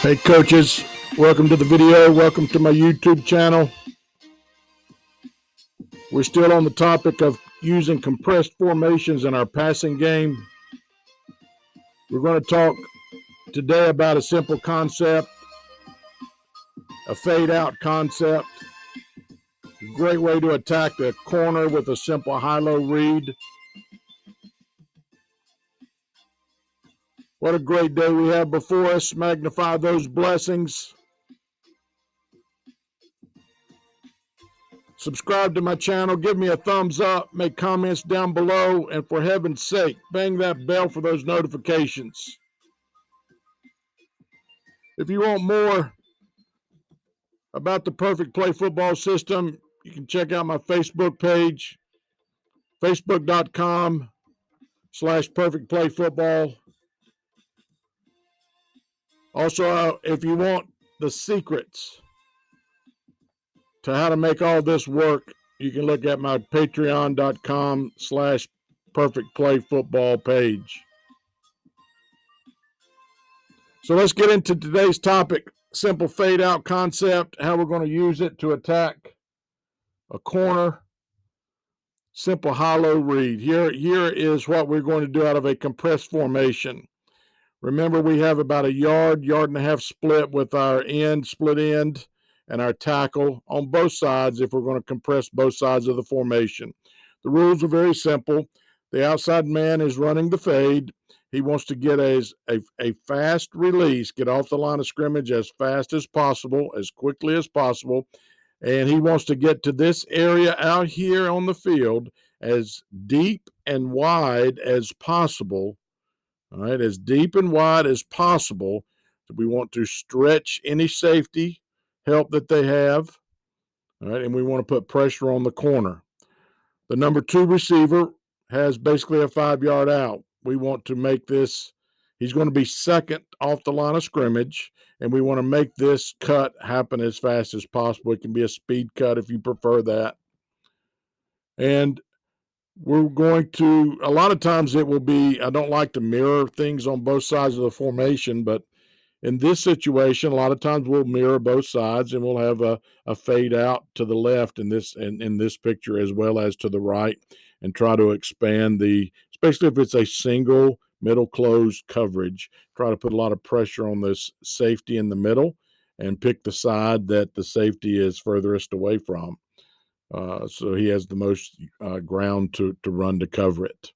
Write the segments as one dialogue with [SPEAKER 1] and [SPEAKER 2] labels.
[SPEAKER 1] Hey coaches, welcome to the video. Welcome to my YouTube channel. We're still on the topic of using compressed formations in our passing game. We're going to talk today about a simple concept, a fade out concept. Great way to attack the corner with a simple high-low read. What a great day we have before us. Magnify those blessings. Subscribe to my channel. Give me a thumbs up. Make comments down below. And for heaven's sake, bang that bell for those notifications. If you want more about the Perfect Play Football system, you can check out my Facebook page, facebook.com/perfectplayfootball. Also, if you want the secrets to how to make all this work, you can look at my patreon.com/perfectplayfootball page. So let's get into today's topic, simple fade out concept, how we're going to use it to attack a corner. Simple high-low read. Here is what we're going to do out of a compressed formation. Remember, we have about a yard and a half split with our split end, and our tackle on both sides if we're going to compress both sides of the formation. The rules are very simple. The outside man is running the fade. He wants to get a fast release, get off the line of scrimmage as fast as possible, as quickly as possible. And he wants to get to this area out here on the field as deep and wide as possible. All right, as deep and wide as possible. We want to stretch any safety help that they have. All right, and we want to put pressure on the corner. The number 2 receiver has basically a 5-yard out. We want to make this, he's going to be second off the line of scrimmage, and we want to make this cut happen as fast as possible. It can be a speed cut if you prefer that. And we're going to, a lot of times it will be, I don't like to mirror things on both sides of the formation, but in this situation, a lot of times we'll mirror both sides and we'll have a fade out to the left in this picture as well as to the right, and try to expand especially if it's a single middle closed coverage, try to put a lot of pressure on this safety in the middle and pick the side that the safety is furthest away from. So he has the most ground to run to cover it.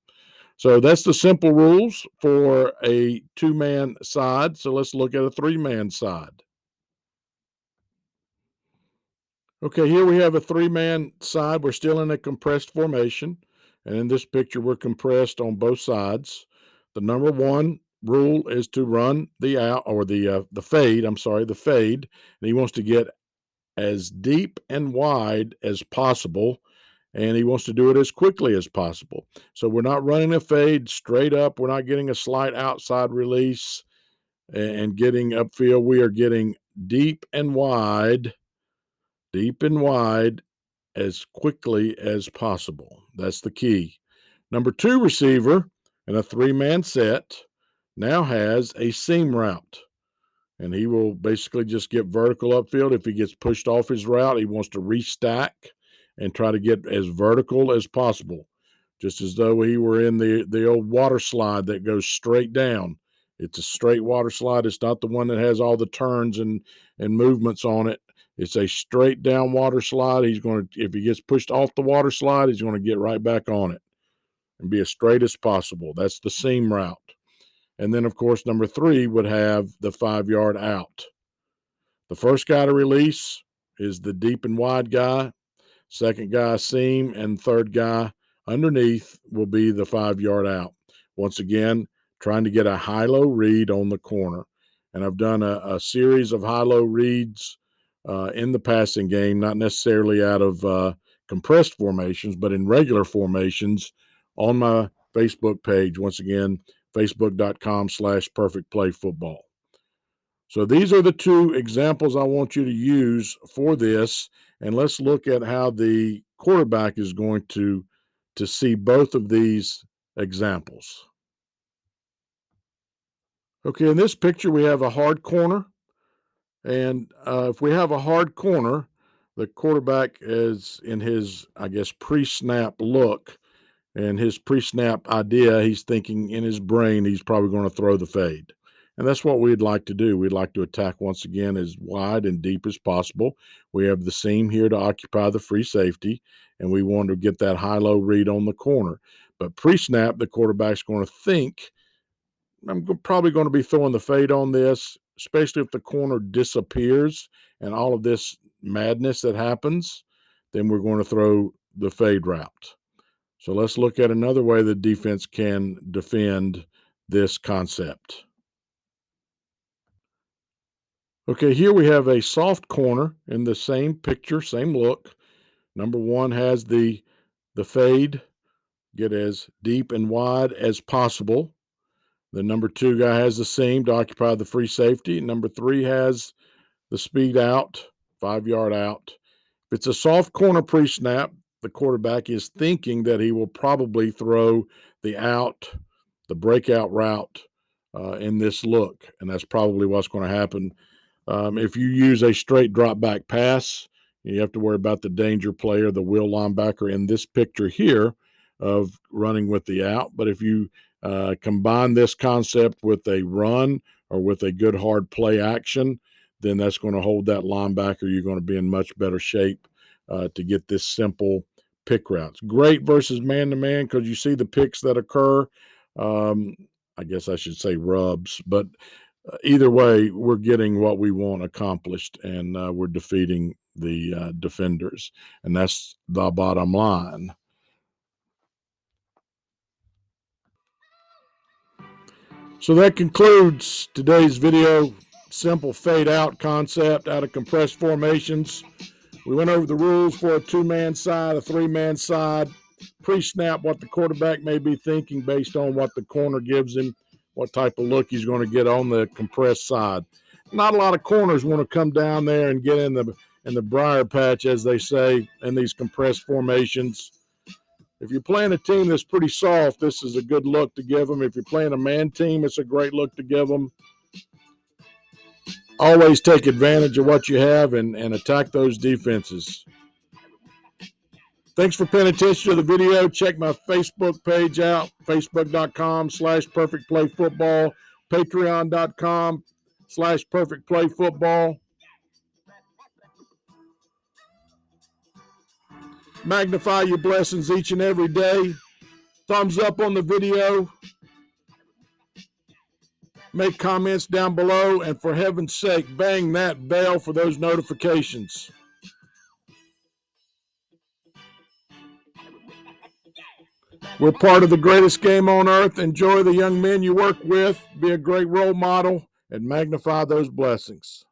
[SPEAKER 1] So that's the simple rules for a 2-man side. So let's look at a 3-man side. Okay, here we have a 3-man side. We're still in a compressed formation. And in this picture, we're compressed on both sides. The number 1 rule is to run the out, or the fade. The fade. And he wants to get as deep and wide as possible, and he wants to do it as quickly as possible. So we're not running a fade straight up. We're not getting a slight outside release and getting upfield. We are getting deep and wide as quickly as possible. That's the key. Number 2 receiver in a 3-man set now has a seam route. And he will basically just get vertical upfield. If he gets pushed off his route, he wants to restack and try to get as vertical as possible, just as though he were in the old water slide that goes straight down. It's a straight water slide. It's not the one that has all the turns and movements on it. It's a straight down water slide. If he gets pushed off the water slide, he's going to get right back on it and be as straight as possible. That's the seam route. And then, of course, number 3 would have the 5-yard out. The first guy to release is the deep and wide guy. Second guy, seam, and third guy underneath will be the 5-yard out. Once again, trying to get a high-low read on the corner. And I've done a series of high-low reads in the passing game, not necessarily out of compressed formations, but in regular formations on my Facebook page. Once again, facebook.com/perfectplayfootball. So these are the 2 examples I want you to use for this. And let's look at how the quarterback is going to see both of these examples. Okay, in this picture, we have a hard corner. And if we have a hard corner, the quarterback is in his, I guess, pre-snap look and his pre-snap idea, he's thinking in his brain he's probably going to throw the fade. And that's what we'd like to do. We'd like to attack once again as wide and deep as possible. We have the seam here to occupy the free safety, and we want to get that high-low read on the corner. But pre-snap, the quarterback's going to think, I'm probably going to be throwing the fade on this, especially if the corner disappears and all of this madness that happens, then we're going to throw the fade route. So let's look at another way the defense can defend this concept. Okay, here we have a soft corner in the same picture, same look. Number one has the fade, get as deep and wide as possible. The number two guy has the seam to occupy the free safety. Number three has the speed out, 5-yard out. If it's a soft corner pre-snap, the quarterback is thinking that he will probably throw the breakout route in this look, and that's probably what's going to happen. If you use a straight drop back pass, you have to worry about the danger player, the will linebacker in this picture here of running with the out. But if you combine this concept with a run or with a good hard play action, then that's going to hold that linebacker. You're going to be in much better shape to get this simple pick routes. Great versus man-to-man because you see the picks that occur. I guess I should say rubs, but either way, we're getting what we want accomplished, and we're defeating the defenders, and that's the bottom line. So that concludes today's video. Simple fade out concept out of compressed formations. We went over the rules for a 2-man side, a 3-man side, pre-snap what the quarterback may be thinking based on what the corner gives him, what type of look he's going to get on the compressed side. Not a lot of corners want to come down there and get in the briar patch, as they say, in these compressed formations. If you're playing a team that's pretty soft, this is a good look to give them. If you're playing a man team, it's a great look to give them. Always take advantage of what you have and attack those defenses. Thanks for paying attention to the video. Check my Facebook page out, facebook.com/perfectplayfootball, patreon.com/perfectplayfootball. Magnify your blessings each and every day. Thumbs up on the video. Make comments down below. And for heaven's sake, bang that bell for those notifications. We're part of the greatest game on earth. Enjoy the young men you work with. Be a great role model and magnify those blessings.